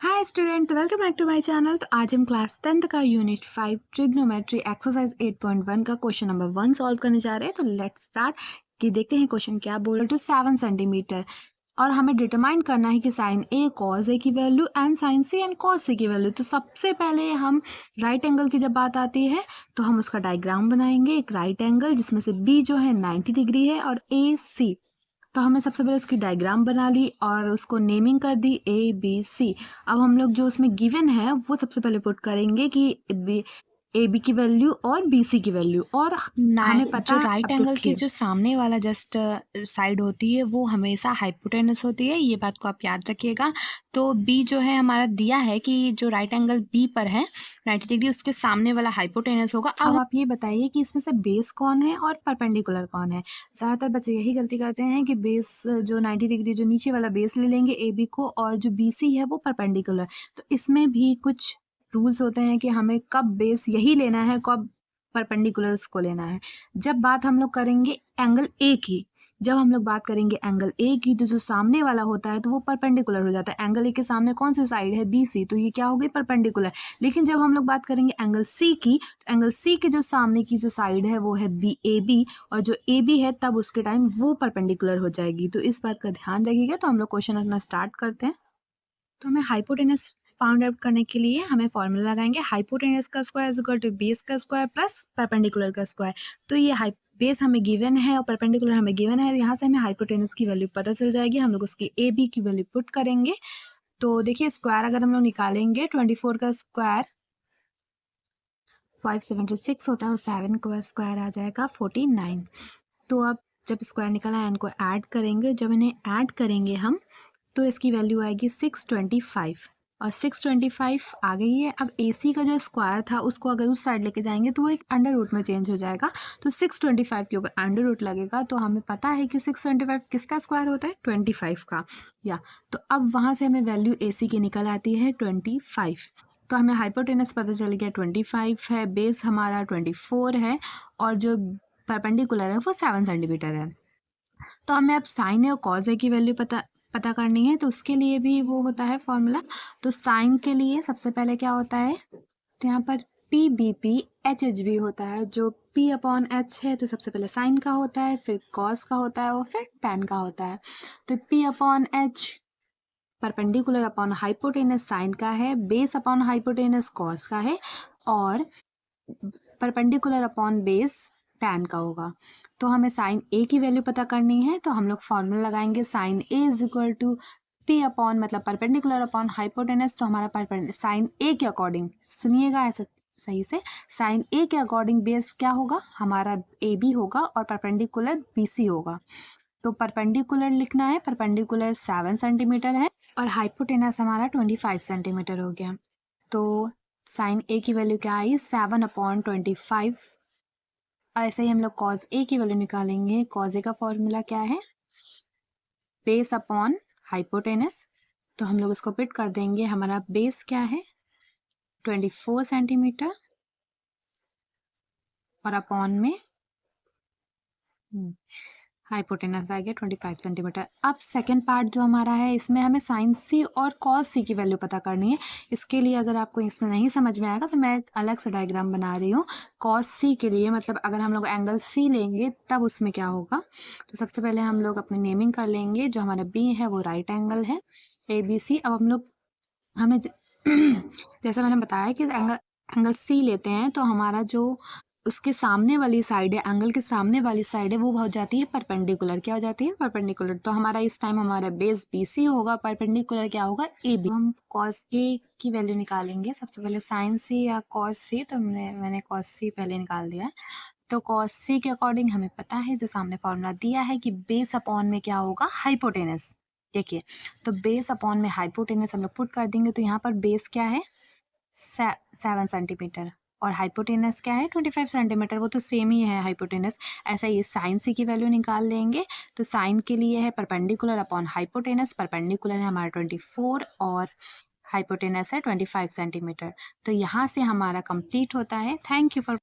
Hi student, welcome back to my channel. तो आज हम क्लास 10th का यूनिट 5 ट्रिग्नोमेट्री एक्सरसाइज 8.1 का क्वेश्चन नंबर 1 सॉल्व करने जा रहे हैं। तो लेट्स स्टार्ट कि देखते हैं क्वेश्चन क्या बोल रहे। टू 7 सेंटीमीटर और हमें डिटरमाइन करना है कि साइन ए कॉज ए की value and sine C and cos C की वैल्यू। तो सबसे पहले हम राइट एंगल की जब बात आती है तो हम उसका डायग्राम बनाएंगे। एक राइट एंगल जिसमें से बी जो है 90 डिग्री है और ए सी। तो हमने सबसे पहले उसकी डायग्राम बना ली और उसको नेमिंग कर दी ABC। अब हम लोग जो उसमें गिवन है वो सबसे पहले पुट करेंगे कि AB की वैल्यू और BC की वैल्यू, और हमें पता जो है। राइट अब एंगल की देखिए, जो सामने वाला जस्ट साइड होती है वो हमेशा हाइपोटेनस होती है, ये बात को आप याद रखिएगा। तो बी जो है हमारा दिया है कि जो राइट एंगल बी पर है 90 डिग्री, उसके सामने वाला हाइपोटेनस होगा। अब आप ये बताइए कि इसमें से बेस कौन है और परपेंडिकुलर कौन है। ज़्यादातर बच्चे यही गलती करते हैं कि बेस जो 90 डिग्री जो नीचे वाला बेस ले लेंगे AB को, और जो BC है वो परपेंडिकुलर। तो इसमें भी कुछ रूल्स होते हैं कि हमें कब बेस यही लेना है, कब परपेंडिकुलर उसको लेना है। जब बात हम लोग करेंगे एंगल ए की, जब हम लोग बात करेंगे एंगल ए की, तो जो सामने वाला होता है तो वो परपेंडिकुलर हो जाता है। एंगल ए के सामने कौन सी साइड है, BC, तो ये क्या हो गई, परपेंडिकुलर। लेकिन जब हम लोग बात करेंगे एंगल सी की, तो एंगल सी के जो सामने की जो साइड है वो है AB, और जो AB है तब उसके टाइम वो परपेंडिकुलर हो जाएगी। तो इस बात का ध्यान रखिएगा। तो हम लोग क्वेश्चन अपना स्टार्ट करते हैं। तो हमें हाइपोटेनस फाउंड आउट करने के लिए हमें फॉर्मूला लगाएंगे, हाइपोटेनस का square is equal to base का स्क्वायर प्लस परपेंडिकुलर का स्क्वायर। तो ये बेस हमें गिवन है और परपेंडिकुलर हमें गिवन है, यहाँ से हमें हाइपोटेनस की वैल्यू पता चल जाएगी। हम लोग उसकी AB की वैल्यू पुट करेंगे। तो देखिए, स्क्वायर अगर हम लोग निकालेंगे, 24 का स्क्वायर 576 होता है और 7 का स्क्वायर आ जाएगा 49। तो अब जब स्क्वायर निकला है इनको ऐड करेंगे, जब इन्हें ऐड करेंगे हम तो इसकी वैल्यू आएगी 625, और 625 आ गई है। अब AC का जो स्क्वायर था उसको अगर उस साइड लेके जाएंगे तो वो एक अंडर रूट में चेंज हो जाएगा। तो 625 के ऊपर अंडर रूट लगेगा। तो हमें पता है कि 625 किसका स्क्वायर होता है, 25 का। या तो अब वहाँ से हमें वैल्यू AC की निकल आती है 25। तो हमें हाइपोटेनस पता चल गया 25 है, बेस हमारा 24 है, और जो परपेंडिकुलर है वो 7 सेंटीमीटर है। तो हमें अब साइन और कॉज ए की वैल्यू पता करनी है। तो उसके लिए भी वो होता है फॉर्मूला। तो साइन के लिए सबसे पहले क्या होता है, तो यहाँ पर PBP HHB होता है। जो P/H है तो सबसे पहले साइन का होता है, फिर कॉस का होता है और फिर टैन का होता है। तो P/H perpendicular upon hypotenuse sign का है, बेस अपॉन हाइपोटेनस कॉस का है, और परपेंडिकुलर अपॉन बेस टैन का होगा। तो हमें साइन ए की वैल्यू पता करनी है। तो हम लोग फॉर्मूला लगाएंगे, sine A is equal to P upon मतलब परपेंडिकुलर अपॉन हाइपोटेनस। तो हमारा साइन ए के अकॉर्डिंग, सुनिएगा ऐसा सही से, साइन ए के अकॉर्डिंग बेस क्या होगा, हमारा AB होगा और परपेंडिकुलर BC होगा। तो परपेंडिकुलर लिखना है, परपेंडिकुलर 7 सेंटीमीटर है और हाइपोटेनस हमारा 25 सेंटीमीटर हो गया। तो साइन ए की वैल्यू क्या आई, 7/25। ऐसे ही हम लोग कॉज ए की वैल्यू निकालेंगे। कॉज ए का फॉर्मूला क्या है, बेस अपॉन हाइपोटेनस। तो हम लोग इसको पिट कर देंगे। हमारा बेस क्या है, 24 सेंटीमीटर, और अपॉन में हाइपोटेनस आ गया 25 सेंटीमीटर। अब सेकंड पार्ट जो हमारा है, इसमें हमें साइन सी और कॉस सी की वैल्यू पता करनी है। इसके लिए अगर आपको इसमें नहीं समझ में आएगा तो मैं एक अलग से डायग्राम बना रही हूँ कॉस सी के लिए। मतलब अगर हम लोग एंगल सी लेंगे तब उसमें क्या होगा। तो सबसे पहले हम लोग अपनी नेमिंग कर लेंगे। जो हमारा बी है वो राइट एंगल है ABC। अब हम लोग हमने जैसा मैंने बताया कि एंगल सी लेते हैं तो हमारा जो उसके सामने वाली साइड है, एंगल के सामने वाली साइड है, वो हो जाती है परपेंडिकुलर। क्या हो जाती है, परपेंडिकुलर। तो हमारा इस टाइम हमारा बेस BC होगा, परपेंडिकुलर क्या होगा, AB। हम कॉस A की वैल्यू निकालेंगे। सबसे पहले साइन C या कॉस C, तो मैंने कॉस C पहले निकाल दिया है। तो कॉस C के अकॉर्डिंग हमें पता है, जो सामने फॉर्मूला दिया है, कि बेस अपॉन में क्या होगा, हाइपोटेनस। देखिए, तो बेस अपॉन में हाइपोटेनस हम लोग पुट कर देंगे। तो यहाँ पर बेस क्या है, 7 सेंटीमीटर, और हाइपोटेनस क्या है, 25 सेंटीमीटर। वो तो सेम ही है हाइपोटेनस। ऐसा ही साइन सी की वैल्यू निकाल लेंगे। तो साइन के लिए है परपेंडिकुलर अपॉन हाइपोटेनस। परपेंडिकुलर है हमारा 24 और हाइपोटेनस है 25 सेंटीमीटर। तो यहाँ से हमारा कंप्लीट होता है। Thank you for